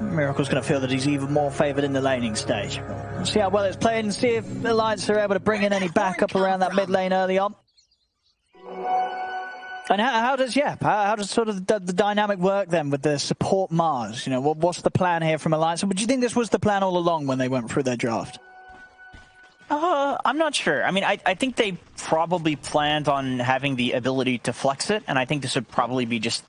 Miracle's going to feel that he's even more favoured in the laning stage. We'll see how well it's played and see if the Alliance are able to bring in any backup around that mid lane early on. And how does sort of the dynamic work then with the support Mars? You know, what's the plan here from Alliance? But do you think this was the plan all along when they went through their draft? I'm not sure. I mean, I think they probably planned on having the ability to flex it, and I think this would probably be just...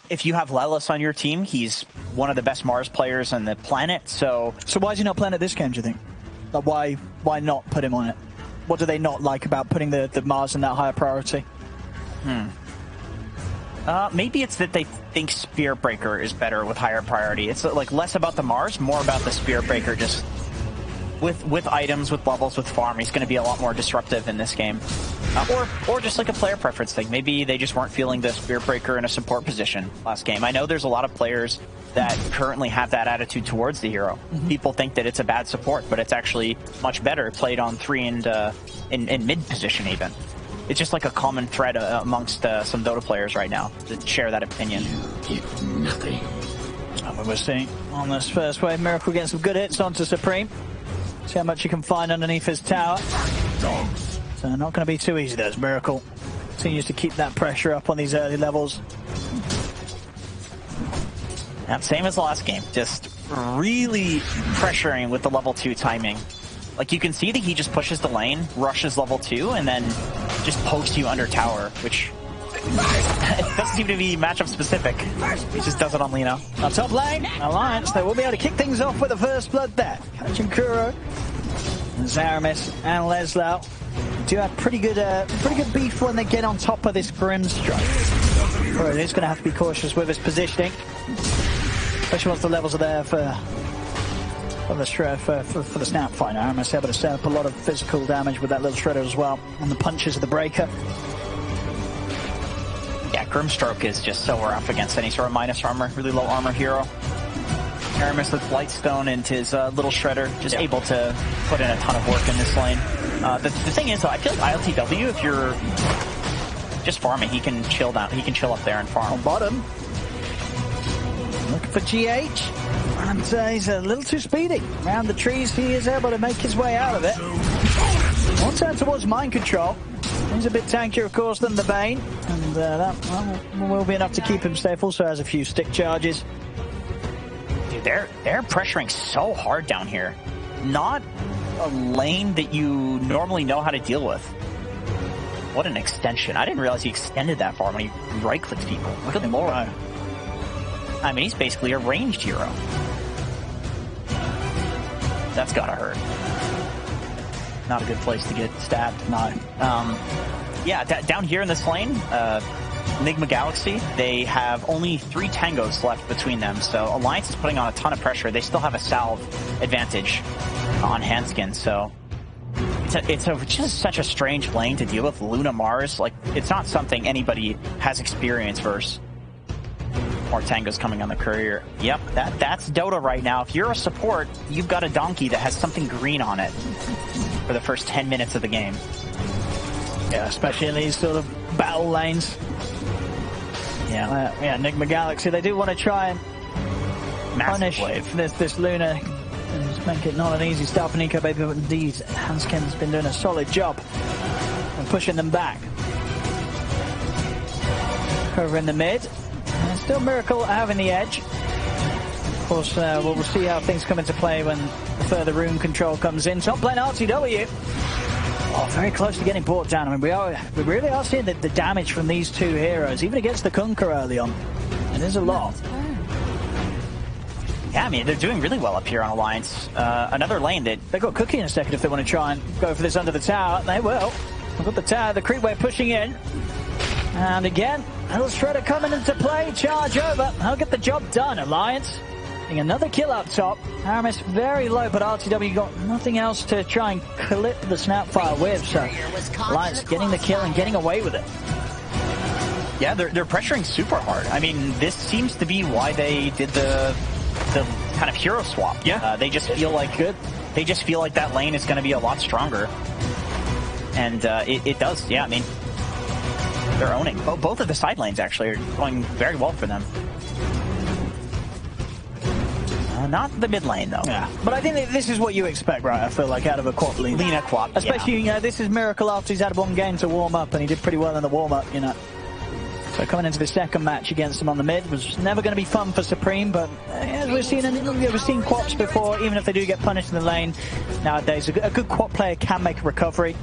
If you have Lelis on your team, he's one of the best Mars players on the planet, so... So why is he not playing at this game, do you think? Like, why not put him on it? What do they not like about putting the Mars in that higher priority? Maybe it's that they think Spirit Breaker is better with higher priority. It's like less about the Mars, more about the Spirit Breaker. Just with items, with levels, with farm, he's going to be a lot more disruptive in this game. Or just like a player preference thing. Maybe they just weren't feeling the Spirit Breaker in a support position last game. I know there's a lot of players that currently have that attitude towards the hero. People think that it's a bad support, but it's actually much better played on 3 and in mid position even. It's just like a common thread amongst some Dota players right now to share that opinion. Nothing. And we're seeing on this first wave, Miracle getting some good hits onto Supreme. See how much you can find underneath his tower. So not going to be too easy though, as Miracle continues to keep that pressure up on these early levels. And same as the last game, just really pressuring with the level 2 timing. Like you can see that he just pushes the lane, rushes level 2, and then just pokes you under tower, which it doesn't seem to be matchup specific. He just does it on Lino. On top lane, Alliance, they will be able to kick things off with the first blood there. Catching Kuro, Zaramis, and Leslau do have pretty good beef when they get on top of this Grimstrike. Kuro is going to have to be cautious with his positioning, especially once the levels are there for the snap fight. Aramis able to set up a lot of physical damage with that little shredder as well, and the punches of the breaker. Yeah, Grimstroke is just so rough against any sort of minus armor, really low armor hero. Aramis with Lightstone and his little shredder, just able to put in a ton of work in this lane. The thing is, though, I feel like ILTW, if you're just farming, he can chill down. He can chill up there and farm. On bottom, looking for GH. And he's a little too speedy. Around the trees, he is able to make his way out of it. One turn towards mind control. He's a bit tankier, of course, than the Bane. And that will be enough to keep him safe. Also has a few stick charges. Dude, they're pressuring so hard down here. Not a lane that you normally know how to deal with. What an extension. I didn't realize he extended that far when he right-clicked people. Look at Lord. I mean, he's basically a ranged hero. That's gotta hurt. Not a good place to get stabbed. No. Yeah, down here in this lane, Nigma Galaxy, they have only 3 tangos left between them, so Alliance is putting on a ton of pressure. They still have a salve advantage on Handskin, so it's just such a strange lane to deal with. Luna Mars, like, it's not something anybody has experience versus. More tangos coming on the courier. Yep, that's Dota right now. If you're a support, you've got a donkey that has something green on it for the first 10 minutes of the game. Yeah, especially in these sort of battle lanes. Yeah, Nigma Galaxy, they do want to try and punish this Luna and just make it not an easy start for Nico Baby, but indeed, Hanskin's been doing a solid job of pushing them back. Over in the mid. And still Miracle having the edge. Of course, we'll see how things come into play when further rune control comes in. Top lane RTW. Oh, very close to getting brought down. I mean, we really are seeing the damage from these two heroes, even against the Kunkka early on. And there's a lot. Yeah, I mean, they're doing really well up here on Alliance. Another lane that... They've got Cookie in a second if they want to try and go for this under the tower. They will. They've got the tower, the creep wave pushing in. And again, little Shredder coming into play, charge over. I'll get the job done, Alliance. Getting another kill up top. Aramis very low, but RTW got nothing else to try and clip the Snapfire with. So Alliance getting the kill and getting away with it. Yeah, they're pressuring super hard. I mean, this seems to be why they did the kind of hero swap. Yeah, they just feel like they just feel like that lane is going to be a lot stronger, and it does. Yeah, I mean, they're owning. Both of the side lanes actually are going very well for them. Not the mid lane, though. Yeah. But I think that this is what you expect, right? I feel like out of a quad lead. Lina quad. Especially, you know, this is Miracle after he's had one game to warm up, and he did pretty well in the warm up, you know. So coming into the second match against him on the mid was never going to be fun for Supreme, but as we've seen quads before, even if they do get punished in the lane, nowadays a good quad player can make a recovery.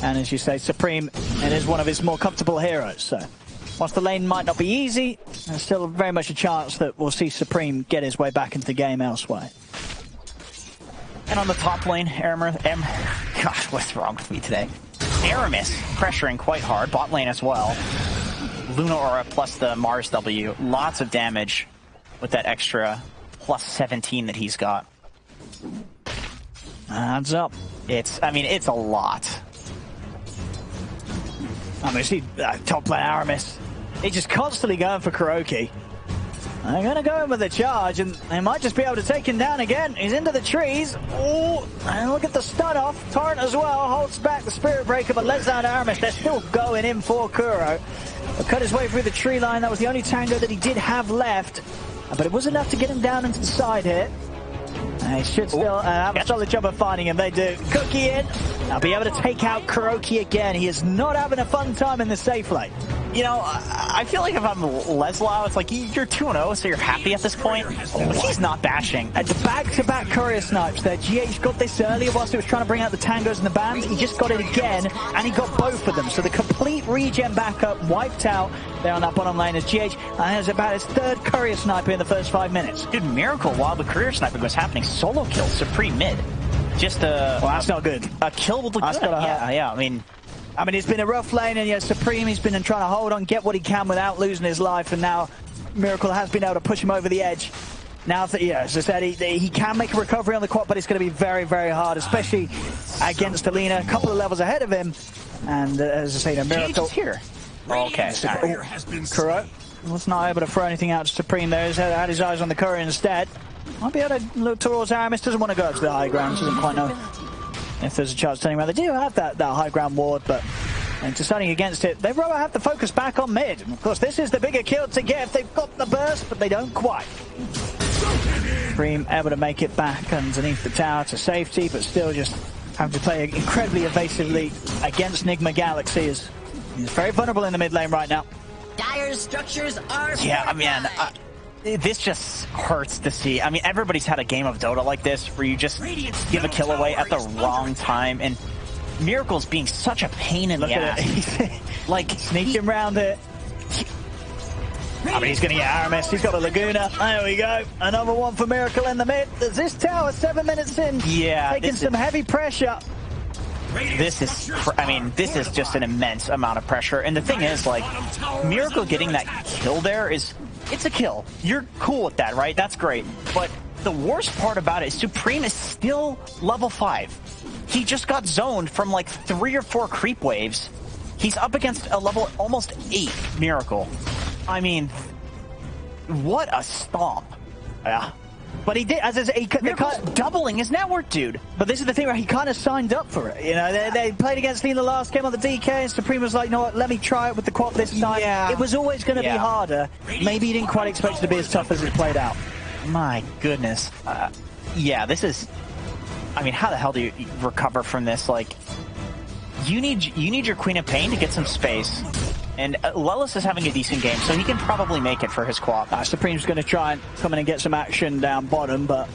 And as you say, Supreme, it is one of his more comfortable heroes. So whilst the lane might not be easy, there's still very much a chance that we'll see Supreme get his way back into the game elsewhere. And on the top lane, gosh, what's wrong with me today? Aramis pressuring quite hard, bot lane as well. Luna Aura plus the Mars W, lots of damage with that extra plus 17 that he's got. Adds up. It's a lot. I mean, see, top lane Aramis. He's just constantly going for Kuroki. They're going to go in with a charge, and they might just be able to take him down again. He's into the trees. Oh, and look at the stun off. Torrent as well holds back the Spirit Breaker, but lets down Aramis. They're still going in for Kuro. But cut his way through the tree line. That was the only tango that he did have left. But it was enough to get him down into the side here. He should still have a solid job of finding him. They do. Cookie in. I'll be able to take out Kuroki again. He is not having a fun time in the safe lane. You know, I feel like if I'm Leslau, it's like you're 2-0, so you're happy at this point. But he's not bashing. At the back-to-back courier snipes there, GH got this earlier whilst he was trying to bring out the tangos and the bands. He just got it again, and he got both of them. So the complete regen backup wiped out there on that bottom lane as GH has about his third courier sniper in the first 5 minutes. Dude, Miracle, while the courier sniping was happening, solo kill Supreme mid. Just well, that's not good. A kill would look good. Yeah, I mean, it's been a rough lane, and yeah, Supreme, he's been trying to hold on, get what he can without losing his life, and now Miracle has been able to push him over the edge. Now, yeah, as I said, he can make a recovery on the quad, but it's going to be very, very hard, especially against Alina, a couple of levels ahead of him. And as I say, Miracle here. Okay, Kuro was not able to throw anything out to Supreme there. He's had his eyes on the courier instead. Might be able to look towards Aramis. Doesn't want to go to the high ground. Doesn't quite know if there's a chance turning around. They do have that high ground ward, but into starting against it, they'd rather have the focus back on mid. And of course, this is the bigger kill to get if they've got the burst, but they don't quite. Supreme able to make it back underneath the tower to safety, but still just having to play incredibly evasively against Nigma Galaxy. He's very vulnerable in the mid lane right now. Dire structures are... Yeah, man. This just hurts to see. I mean, everybody's had a game of Dota like this where you just give a kill away at the wrong time, and Miracle's being such a pain in the ass. Like, sneaking around it. I mean, he's going to get Aramis. He's got the Laguna. There we go. Another one for Miracle in the mid. There's this tower 7 minutes in. Yeah. Taking some heavy pressure. This is just an immense amount of pressure. And the thing is, like, Miracle getting that kill there it's a kill. You're cool with that, right? That's great. But the worst part about it is Supreme is still level 5. He just got zoned from like 3 or 4 creep waves. He's up against a level almost 8 Miracle. I mean, what a stomp. Yeah. But he did, as I say, Miracle's doubling his network, dude. But this is the thing where he kind of signed up for it. You know, they played against Lina last game on the DK, and Supreme was like, you know what, let me try it with the quad this time. Yeah. It was always going to be harder. Maybe he didn't quite expect it to be as tough as it played out. My goodness. Yeah, this is... I mean, how the hell do you recover from this? Like, you need your Queen of Pain to get some space. And Lelis is having a decent game, so he can probably make it for his quad. Supreme's going to try and come in and get some action down bottom, but...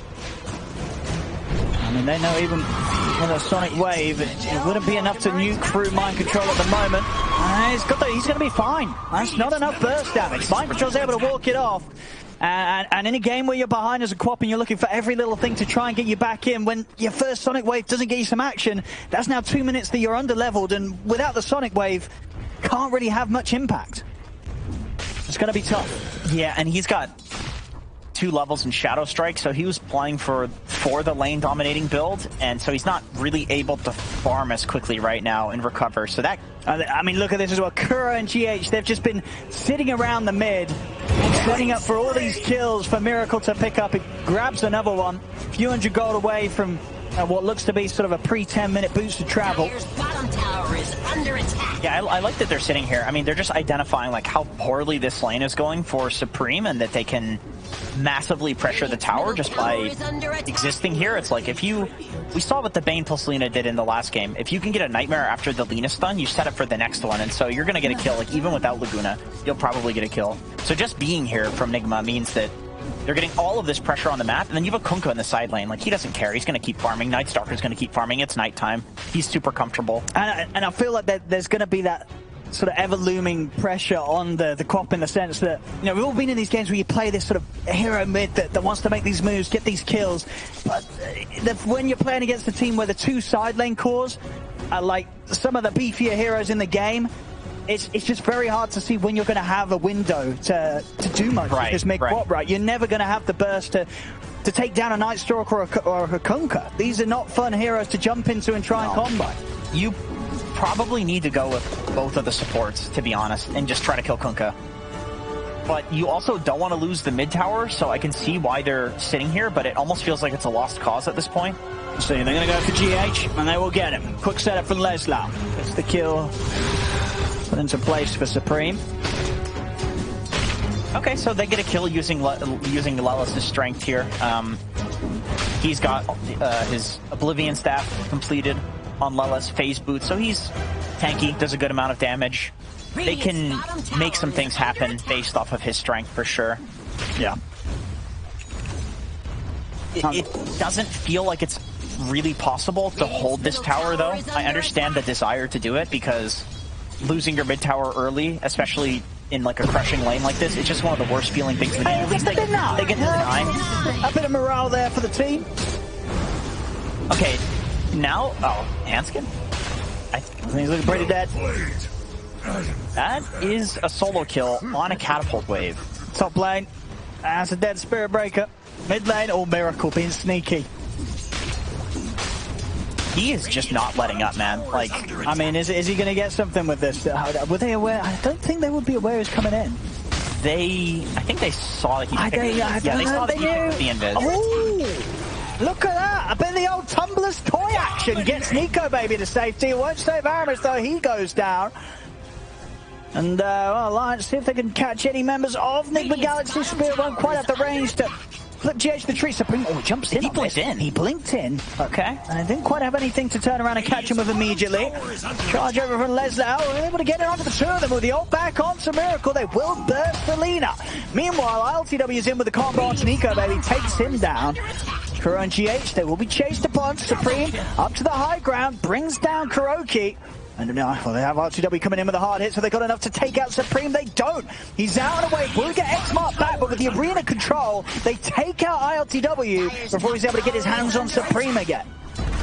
I mean, they know even with a Sonic Wave, it wouldn't be enough to nuke through Mind Control at the moment. He's going to be fine. That's not enough burst damage. Mind Control's able to walk it off. And in a game where you're behind as a quap and you're looking for every little thing to try and get you back in, when your first Sonic Wave doesn't get you some action, that's now 2 minutes that you're under-leveled, and without the Sonic Wave, can't really have much impact. It's going to be tough. Yeah, and he's got 2 levels in Shadow Strike, so he was playing for the lane dominating build, and so he's not really able to farm as quickly right now and recover. So that, I mean, look at this as well. Kuro and GH, they've just been sitting around the mid, setting up for all these kills for Miracle to pick up. It grabs another one, a few hundred gold away from what looks to be sort of a pre-10-minute boost to travel. under attack. Yeah, I like that they're sitting here. I mean, they're just identifying like how poorly this lane is going for Supreme, and that they can massively pressure the tower just by existing here. It's like we saw what the Bane plus Lina did in the last game. If you can get a Nightmare after the Lina stun, you set up for the next one, and so you're gonna get a kill. Like even without Laguna, you'll probably get a kill. So just being here from Nigma means that they're getting all of this pressure on the map, and then you have a Kunkka in the side lane. Like, he doesn't care. He's going to keep farming. Night Stalker's going to keep farming. It's nighttime. He's super comfortable. And I feel like there's going to be that sort of ever-looming pressure on the Cop in the sense that, you know, we've all been in these games where you play this sort of hero mid that wants to make these moves, get these kills. But when you're playing against a team where the two side lane cores are like some of the beefier heroes in the game, it's just very hard to see when you're going to have a window to do much with this mid Quap, right? You're never going to have the burst to take down a Night Stalker or a Kunkka. These are not fun heroes to jump into and try and combo. You probably need to go with both of the supports, to be honest, and just try to kill Kunkka. But you also don't want to lose the mid tower, so I can see why they're sitting here, but it almost feels like it's a lost cause at this point. So they're going to go for GH, and they will get him. Quick setup from Leslau. It's the kill put into place for Supreme. Okay, so they get a kill using Lelis' strength here. He's got his Oblivion Staff completed on Lelis, Phase Boot, so he's tanky, does a good amount of damage. They can make some things happen based off of his strength for sure. Yeah. It doesn't feel like it's really possible to hold this tower, though. I understand the desire to do it because losing your mid tower early, especially in like a crushing lane like this, it's just one of the worst feeling things in the game. At least they get to deny. A bit of morale there for the team. Okay, now, Hanskin? I think he's looking pretty dead. That is a solo kill on a catapult wave. Top lane, that's a dead Spirit Breaker. Mid lane, Miracle being sneaky. He is just not letting up, man. Like, I mean, is he going to get something with this? Were they aware? I don't think they would be aware he's coming in. I think they saw that he picked they saw that he picked the invis. Oh, look at that. I bet the old Tumbler's toy action gets Nico Baby to safety. It won't save Aramis, though. He goes down. And, well, Alliance, see if they can catch any members of Nigma Galaxy. Spirit won't quite have the range to flip GH the tree. Supreme, he jumps in. He blinked in. He blinked in. Okay. And I didn't quite have anything to turn around and catch him with immediately. Charge over from Leslau. Able to get it onto the two of them with the ult back onto Miracle. They will burst for Lina. Meanwhile, LTW is in with the combo onto Nico Baby. Takes him down. Kuro and GH, they will be chased upon. Supreme up to the high ground. Brings down Kuroki. And now, well, they have RTW coming in with a hard hit, so they got enough to take out Supreme. They don't. He's out and away. Will get X-Mark back, but with the arena control, they take out ILTW before he's able to get his hands on Supreme again.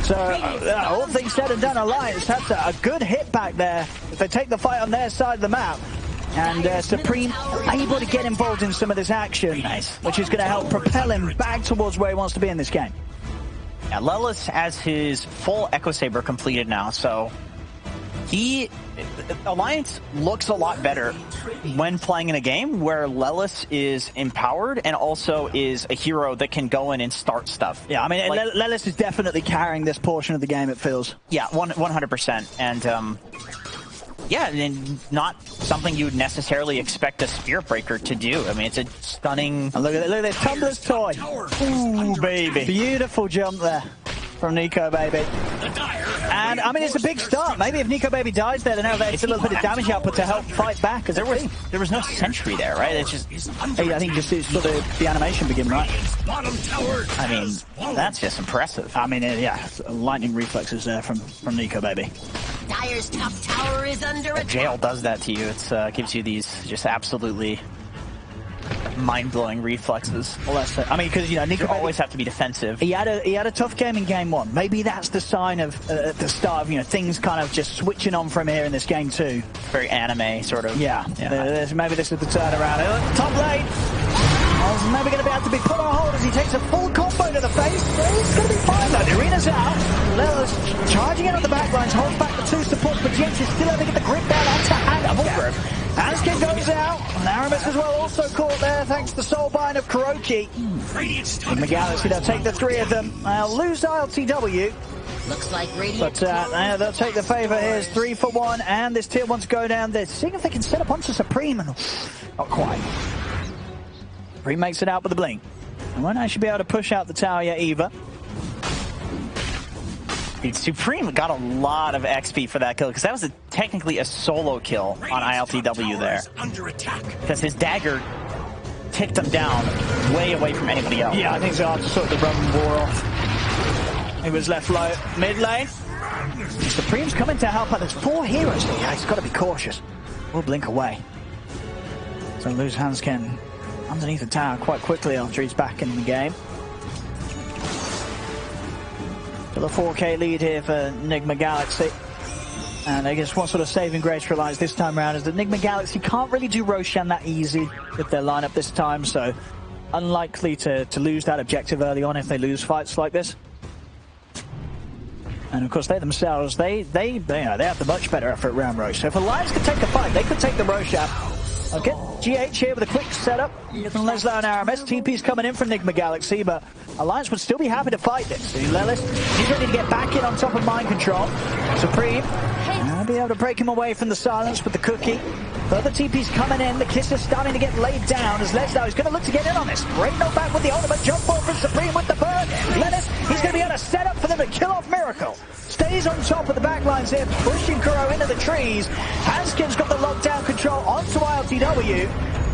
So, all things said and done, Alliance has a good hit back there if they take the fight on their side of the map. And Supreme able to get involved in some of this action, which is going to help propel him back towards where he wants to be in this game. Yeah, Lelis has his full Echo Saber completed now, so Alliance looks a lot better when playing in a game where Lelis is empowered and also is a hero that can go in and start stuff. Yeah, I mean, like, Lelis is definitely carrying this portion of the game, it feels. Yeah, 100%. And, yeah, and not something you would necessarily expect a Spirit Breaker to do. I mean, it's a stunning... And look at this, Tumbler's toy. Ooh, baby. Beautiful jump there from Nico Baby. And, I mean, it's a big start. Maybe if Nico Baby dies there, then it's a little bit of damage output to help fight back. Because there was no sentry there, right? It's just... I think you just saw the animation begin, right? I mean, that's just impressive. I mean, yeah, lightning reflexes there from Nico Baby. Dire's top tower is under attack. Jail does that to you. It gives you these just absolutely mind-blowing reflexes. Well, that's it. I mean, because, you know, Nico always have to be defensive. He had a tough game in game one. Maybe that's the sign of at the start of, you know, things kind of just switching on from here in this game too. Very anime sort of. Yeah. Maybe this is the turnaround. Top lane. He's maybe going to be able to be put on hold as he takes a full combo to the face. He's going to be fine though. The arena's out. Lelis charging in on the back lines, holds back the two supports, but Jens is still able to get the grip down onto Hannah. Hanskin goes out. Naramis as well, also caught there thanks to the soulbind of Kuroki. Nigma Galaxy, they'll take the three of them. They'll lose ILTW. Looks like Radiant. But they'll take the favor. Here's 3 for 1, and this tier 1's go down. They're seeing if they can set up onto Supreme. And not quite. Supreme makes it out with a blink. And won't actually be able to push out the tower yet either. Dude, Supreme got a lot of XP for that kill, because that was technically a solo kill on ILTW there. Because his dagger ticked him down way away from anybody else. Yeah, I think so. Hard to sort the run war off. He was left low, mid lane. Supreme's coming to help out. There's 4 heroes. Yeah, he's got to be cautious. We'll blink away. So lose Hanskin underneath the tower quite quickly after he's back in the game. Still a 4K lead here for Nigma Galaxy. And I guess what sort of saving grace relies this time around is that Nigma Galaxy can't really do Roshan that easy with their lineup this time, so unlikely to lose that objective early on if they lose fights like this. And of course, they themselves, they have the much better effort round Roche. So if Alliance could take the fight, they could take the Roshan. Okay, GH here with a quick setup from Leslie and RMS. TP's coming in from Nigma Galaxy, but Alliance would still be happy to fight this. So Lelis, he's ready to get back in on top of mind control. Supreme, I'll be able to break him away from the silence with the cookie. Further TP's coming in. The kiss is starting to get laid down as Leslie is going to look to get in on this. Great no back with the ultimate jump ball from Supreme with the burn. Lelis, he's going to be able to set up for them to kill off Miracle. Stays on top of the backlines here, pushing Kuro into the trees. Hanskin's got the lockdown control onto ILTW.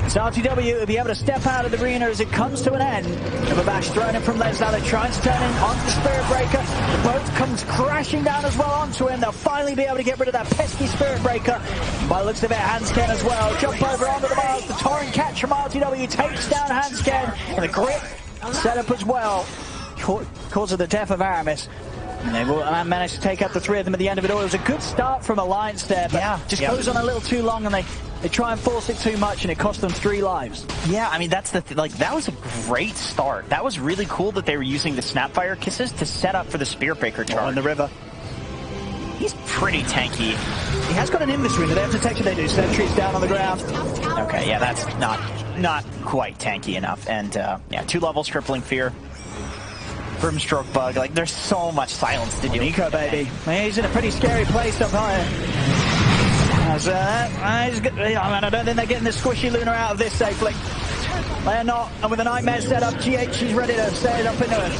So ILTW will be able to step out of the arena as it comes to an end. The bash thrown in from Leslie. They try and turn in onto the Spirit Breaker. The boat comes crashing down as well onto him. They'll finally be able to get rid of that pesky Spirit Breaker. By the looks of it, Hanskin as well. Jump over onto the miles. The torrent catch from ILTW takes down Hanskin. And the grip setup as well. Cause of the death of Aramis. And they will manage to take out the 3 of them at the end of it all. It was a good start from Alliance there, but just goes on a little too long, and they try and force it too much, and it cost them 3 lives. Yeah, I mean, that's the that was a great start. That was really cool that they were using the Snapfire Kisses to set up for the Spirit Breaker charge. In the river. He's pretty tanky. He has got an inventory, but they have protection. They do. Sentries down on the ground. Okay, yeah, that's not quite tanky enough. And yeah, 2 levels, Crippling Fear. Brimstroke Bug, like there's so much silence to do. Nico, baby. He's in a pretty scary place up higher. I don't think they're getting the squishy Luna out of this safely. They're not, and with a Nightmare set up, GH is ready to set it up into a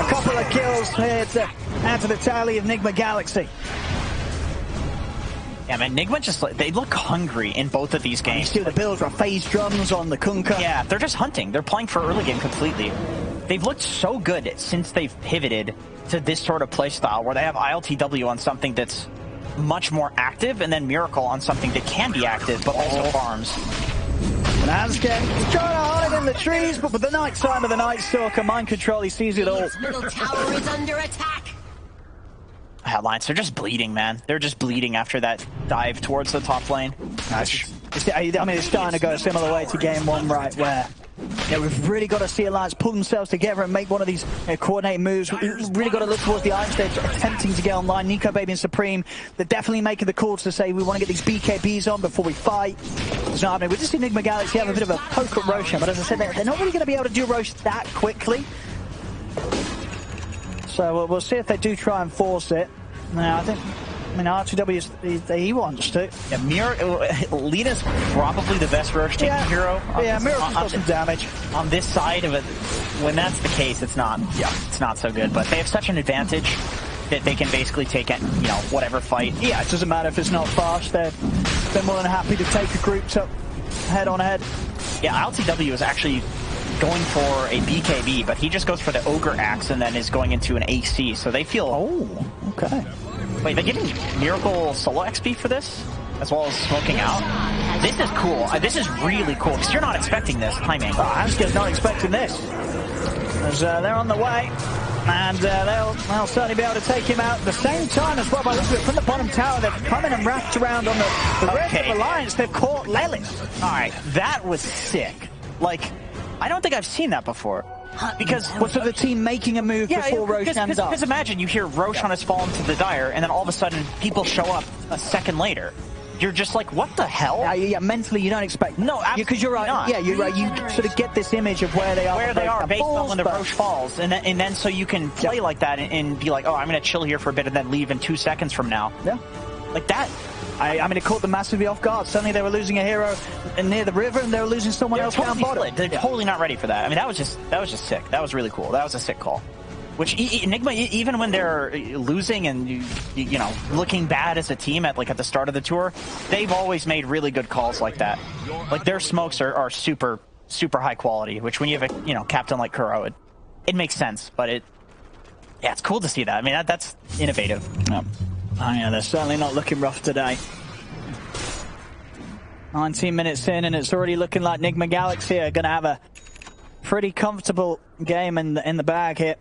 couple of kills here to add to the tally of Nigma Galaxy. Yeah, man, Nigma just, they look hungry in both of these games. You see the builds are phase drums on the Kunkka. Yeah, they're just hunting. They're playing for early game completely. They've looked so good since they've pivoted to this sort of play style where they have ILTW on something that's much more active and then Miracle on something that can be active but also farms. And Hanskin is trying to hunt it in the trees, but with the night time of the Night Stalker mind control, he sees it all. This middle tower is under attack. Alliance, they're just bleeding, man. They're just bleeding after that dive towards the top lane. I mean, it's starting to go a similar way to game 1, right, where we've really got to see Alliance pull themselves together and make one of these coordinated moves. We've really got to look towards the iron stage, attempting to get online. Nico, Baby, and Supreme, they're definitely making the calls to say we want to get these BKBs on before we fight. It's not happening. We just see Nigma Galaxy have a bit of a poke at Roshan, but as I said, they're not really going to be able to do Rosh that quickly. So we'll see if they do try and force it. Now, I mean, R2W, he wants to. Yeah, Lina's probably the best Roche taking hero. Yeah, Miracle's got some damage. On this side of it, when that's the case, it's not so good. But they have such an advantage that they can basically take it, whatever fight. Yeah, it doesn't matter if it's not fast. They're more than happy to take a group to head on head. Yeah, ILTW is actually going for a BKB, but he just goes for the Ogre Axe and then is going into an AC. So they feel... Oh, okay. Wait, they're getting Miracle solo XP for this? As well as smoking out? This is cool. This is really cool, because you're not expecting this timing. Hanskin's not expecting this. As they're on the way, and they'll certainly be able to take him out at the same time as well. By looking at it from the bottom tower, they've come in and wrapped around on the rest of Alliance. They've caught Lelis. Alright, that was sick. Like, I don't think I've seen that before. Because what's the team making a move before Roche stands up? Because imagine you hear Roshan has fallen to the Dire, and then all of a sudden people show up a second later. you're just like, what the hell? Yeah, mentally you don't expect. No, because you're right. not. Yeah, you're right. You sort of get this image of where they are based on when the Roche falls, and then so you can play like that and be like, oh, I'm gonna chill here for a bit and then leave in 2 seconds from now. Yeah, like that. I mean, it caught them massively off guard. Suddenly they were losing a hero near the river, and they were losing someone else down bottom. They're totally not ready for that. I mean, that was just sick. That was really cool. That was a sick call. Which Nigma, even when they're losing and you know looking bad as a team at the start of the tour, they've always made really good calls like that. Like their smokes are super high quality. Which when you have a captain like Kuro, it makes sense. But it's cool to see that. I mean that's innovative. Yeah. Oh yeah, they're certainly not looking rough today. 19 minutes in, and it's already looking like Nigma Galaxy are going to have a pretty comfortable game in the bag here.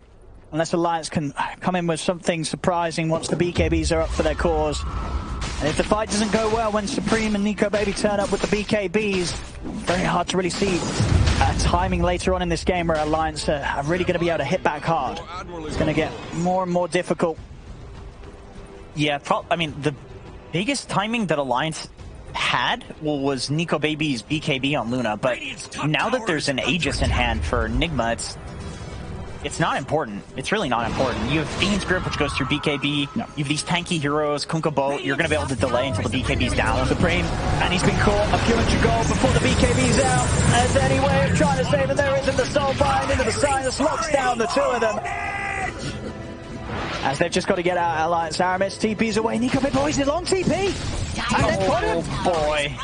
Unless Alliance can come in with something surprising once the BKBs are up for their cause. And if the fight doesn't go well when Supreme and Nico Baby turn up with the BKBs, very hard to really see timing later on in this game where Alliance are really going to be able to hit back hard. It's going to get more and more difficult. Yeah, I mean, the biggest timing that Alliance had was Nico Baby's BKB on Luna, but now that there's an Aegis in hand for Nigma, it's not important. It's really not important. You have Fiend's Grip, which goes through BKB. No. You have these tanky heroes, Kunkka Boat. You're going to be able to delay until the BKB's down. Supreme, and he's been caught a few inches gold before the BKB's out. As any way of trying to save it, there isn't the soul bind into the Sinus, locks down the two of them. As they've just got to get out, Alliance Aramis, TP's away. Nico Baby always a long TP. Oh boy.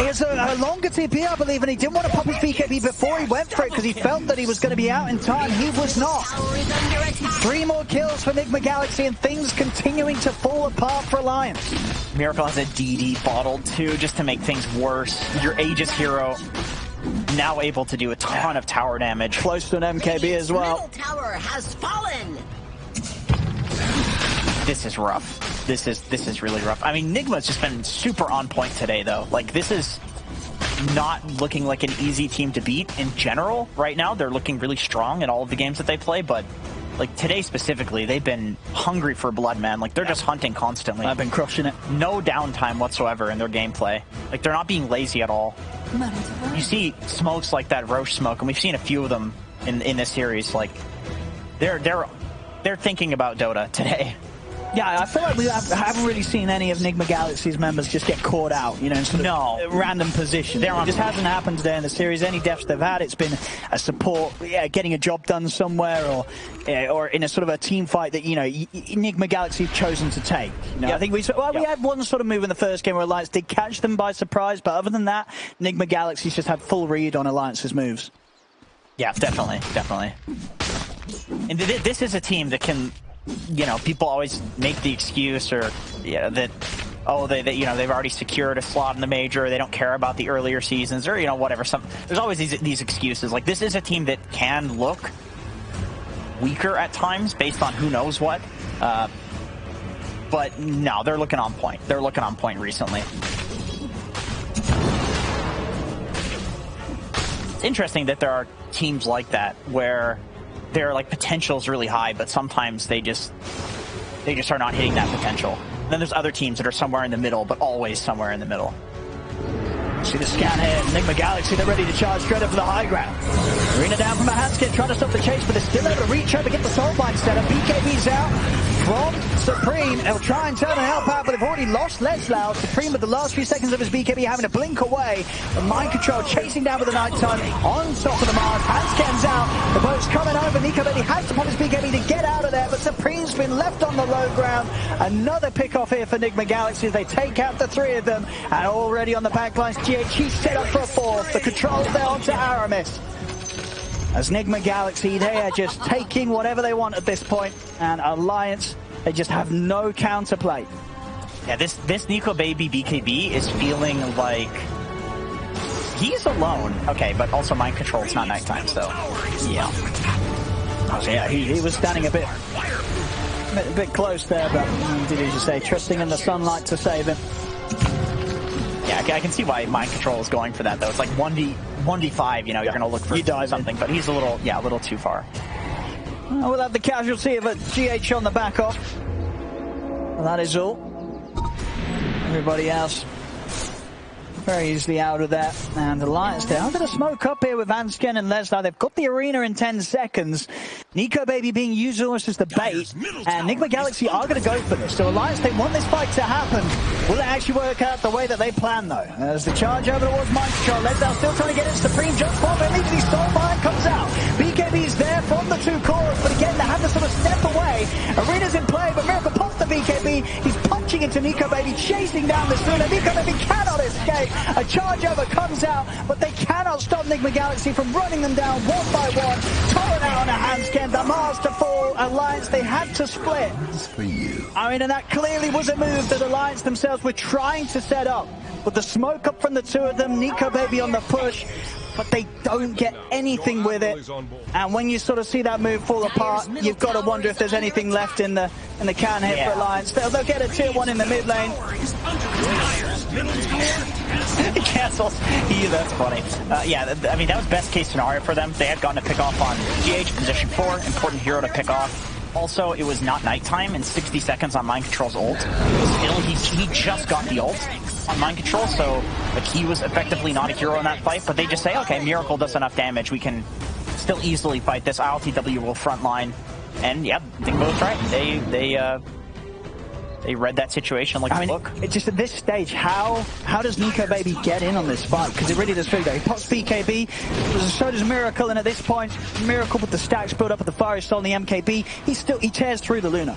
It was a longer TP, I believe, and he didn't want to pop his BKB before he went for it because he felt that he was going to be out in time. He was not. 3 more kills for Nigma Galaxy, and things continuing to fall apart for Alliance. Miracle has a DD bottled too, just to make things worse. Your Aegis hero now able to do a ton of tower damage. Close to an MKB as well. Tower has fallen. This is rough. This is really rough. I mean, Nigma's just been super on point today, though. Like, this is not looking like an easy team to beat in general right now. They're looking really strong in all of the games that they play, but like today specifically, they've been hungry for blood, man. Like, they're just hunting constantly. I've been crushing it. No downtime whatsoever in their gameplay. Like, they're not being lazy at all. You see smokes like that Roche smoke, and we've seen a few of them in this series. Like, they're thinking about Dota today. Yeah, I feel like we haven't really seen any of Nigma Galaxy's members just get caught out, you know, in sort of random positions. It just hasn't happened today in the series. Any deaths they've had, it's been a support, getting a job done somewhere, or in a sort of a team fight that, you know, Nigma Galaxy have chosen to take. You know, I think we had one sort of move in the first game where Alliance did catch them by surprise, but other than that, Nigma Galaxy's just had full read on Alliance's moves. Yeah, definitely. And this is a team that can, you know, people always make the excuse or that they've already secured a slot in the major, or they don't care about the earlier seasons, or whatever. There's always these excuses. Like, this is a team that can look weaker at times based on who knows what. But no, they're looking on point. They're looking on point recently. It's interesting that there are teams like that where their potential is really high, but sometimes they just are not hitting that potential. And then there's other teams that are somewhere in the middle, but always somewhere in the middle. See the scan here, Nigma Galaxy, they're ready to charge straight up for the high ground. Arena down from a Hatskit, trying to stop the chase, but they're still able to reach over, get the soul bind set up. BKB's out from Supreme. They'll try and turn and help out, but they've already lost Leslau. Supreme with the last few seconds of his BKB having to blink away. The mind control chasing down with the nighttime on top of the Mars. Hatsket's out. The boat's coming over. Nico Baby has to pop his BKB to get out of there, but Supreme's been left on the low ground. Another pick off here for Nigma Galaxy. They take out the 3 of them, and already on the backlines, GHE set up for a 4th. The controls there onto Aramis. As Nigma Galaxy, they are just taking whatever they want at this point, and Alliance, they just have no counterplay. Yeah, this Nico Baby BKB is feeling like he's alone. Okay, but also mind control, it's not nighttime, so yeah. Yeah, he was standing a bit close there, but did you say trusting in the sunlight to save him? Yeah, I can see why mind control is going for that, though. It's like 1v5, you're going to look for something, but he's a little too far. Well, we'll have the casualty of a GH on the back off. Well, that is all. Everybody else very easily out of that. And Alliance, they're under the smoke up here with Hansken and Lesnar. They've got the arena in 10 seconds. Nico Baby being used almost as the bait. And Nigma Galaxy are going to go for this. So Alliance, they want this fight to happen. Will it actually work out the way that they plan, though? As the charge over towards Mind Control. Lesnar still trying to get it. Supreme jumps forward, but immediately Soulbind comes out. BKB's there from the two cores, but again, they have to sort of step away. Arena's in play, but Miracle pops the BKB. He's punching into Nico Baby, chasing down this Luna. Nico Baby cannot escape. A charge over comes out, but they cannot stop Nigma Galaxy from running them down one by one. Torrent out on a Hansken, the masterful Alliance, they had to split. For you. I mean, and that clearly was a move that Alliance themselves were trying to set up. With the smoke up from the two of them, Nico Baby on the push, but they don't get anything with it. And when you sort of see that move fall apart, you've got to wonder if there's anything left in the can here for Alliance. They'll get a tier 1 in the mid lane. He cancels. That's funny. Yeah, I mean, that was best case scenario for them. They had gotten a pick off on GH, position 4, important hero to pick off. Also, it was not nighttime and 60 seconds on Mind Control's ult. Still, he just got the ult on Mind Control, so like he was effectively not a hero in that fight, but they just say, okay, Miracle does enough damage, we can still easily fight this. ILTW will frontline, and yeah, Nigma was right. They read that situation like a book. It's just at this stage, how does Nico Baby get in on this fight? Because it really does feel that he pops BKB, so does Miracle, and at this point, Miracle with the stacks built up at the Fire Stone, the MKB, he tears through the Luna.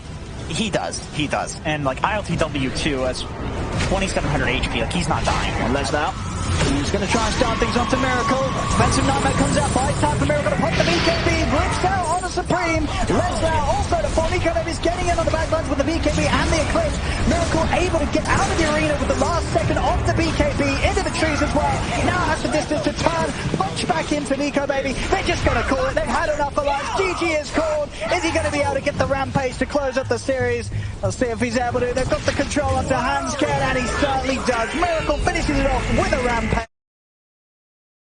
He does. And like ILTW too, has 2700 HP, like he's not dying. And Lesnar, he's going to try and start things onto Miracle. Expensive Nightmare comes out, buys time for Miracle to pop the BKB, blips out on the Supreme. Lesnar also to fall. Nico Baby's getting in on the backlines with the BKB and the Eclipse. Miracle able to get out of the arena with the last second of the BKB into the trees as well. Now has the distance to turn, punch back into Nico Baby. They're just going to call it. They've had enough Alliance. GG is called. Is he going to be able to get the Rampage to close up the series? Let's see if he's able to. They've got the control onto Hansken, and he certainly does. Miracle finishes it off with a Rampage.